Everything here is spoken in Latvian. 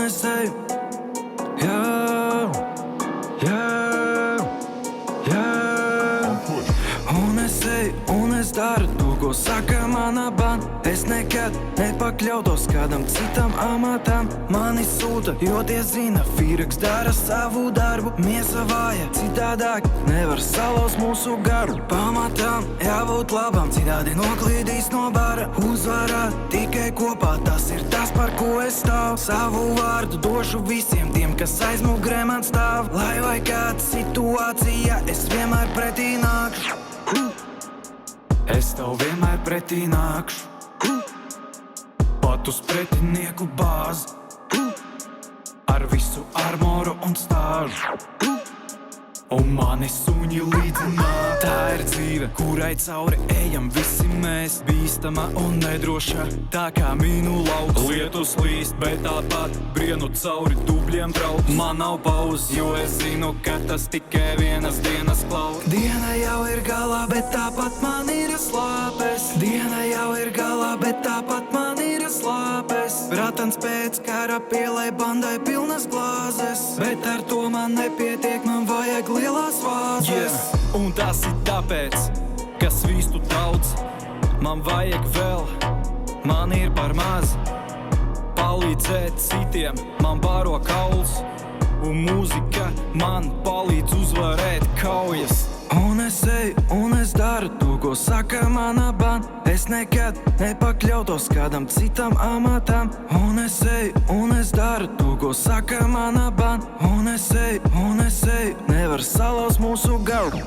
es eju, jā, jā, jā. Un es eju, un es daru to, ko saka mana banda. Es nekad nepakļautos kādam citam amatam. Mani sūta, jo tie zina, Fīraks dara savu darbu. Miesa vāja, citādāk nevar salauzt mūsu garu. Pamatām jābūt labam, citādi noklīdīs no bara. Uzvarā tikai kopā, tas ir tas, par ko es stāvu. Savu vārdu došu visiem tiem, kas aiz mugurē man stāv. Lai vai kāda situācija, es vienmēr pretī nākšu. Es tev vienmēr pretī nākšu. Pat uz pretinieku bāzi. Ar visu armoru un stāžu. Un mani suņi līdzi nāk. Tā ir dzīve, kurai cauri ejam visi mēs. Bīstama un nedroša, tā kā mīnu lauks. Lietus līst, bet tāpat brienu cauri dubļiem brauc. Man nav pauzes, jo es zinu, ka tas tikai vienas dienas klaus. Diena jau ir galā, bet tāpat man ir slāpes. Diena jau ir galā, bet tāpat man ir slāpes. Ratans pēc kara pielai bandai pilnas glāzes. Bet ar to man nepietiek, man vajag lielās vāzes. Un tas ir tāpēc, ka svīstu daudz. Man vajag vēl, man ir par maz. Palīdzēt citiem, man baro kauls. Un mūzika man palīdz uzvarēt kaujas. Un es eju, un es daru to, ko saka mana banda. Es nekad nepakļautos kādam citam amatam. Un es eju, un es daru to, ko saka mana banda. Un es eju, nevar salauzt mūsu garu.